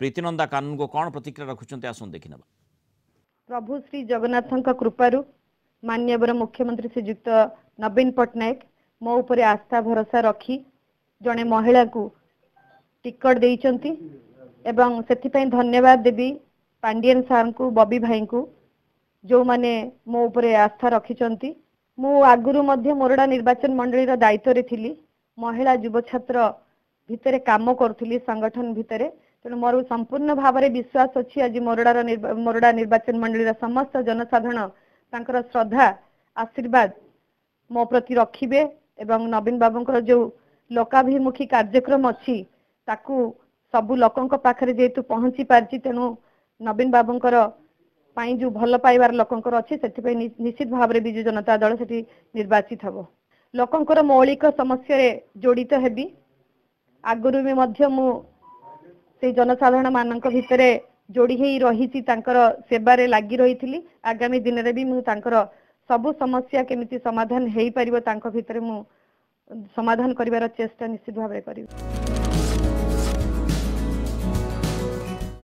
प्रीतिनंदा कानून को कौन प्रतिक्रिया रखुंट आसन देखने प्रभु श्री जगन्नाथ कृपारू माननीय मुख्यमंत्री श्रीयुक्त नवीन पट्टनायक मो उपरे आस्था भरोसा रखी जड़े महिला को टिकट देइचंती एवं से धन्यवाद देवी पांडियन सार को बबी भाई को जो माने मो उपरे आस्था रखिचंती। मु आगुरु मध्य मोरडा निर्वाचन मंडली रा दायित्व रे थिली महिला युव छात्र भितरे काम करुली संगठन भितरे तेणु मोर संपूर्ण भाव में विश्वास अच्छी आज मोरडा निर्वाचन मंडली रा समस्त जनसाधारण तांकर श्रद्धा आशीर्वाद मो प्रति रखिबे एवं नवीन बाबूंकर जो लोकाभिमुखी कार्यक्रम अच्छी ताकू सबु लोकों पाखरे जेतु पहुंची पारची तेणु नवीन बाबूंकर पाई जो भल पाइबार लोकंकर अच्छी से निश्चित भाव में विजु जनता दल से निर्वाचित हम लोकंकर मौलिक समस्या जड़ित हेबी आगुरी भी मध्य मु से जनसाधारण मानक भितरे जोड़ी ही रही सेवारे लगी रही आगामी दिन में भी मुझे सबु समस्या केमिति समाधान हो पार भितर मु समाधान करिवार चेष्टा निश्चित भाव में करी।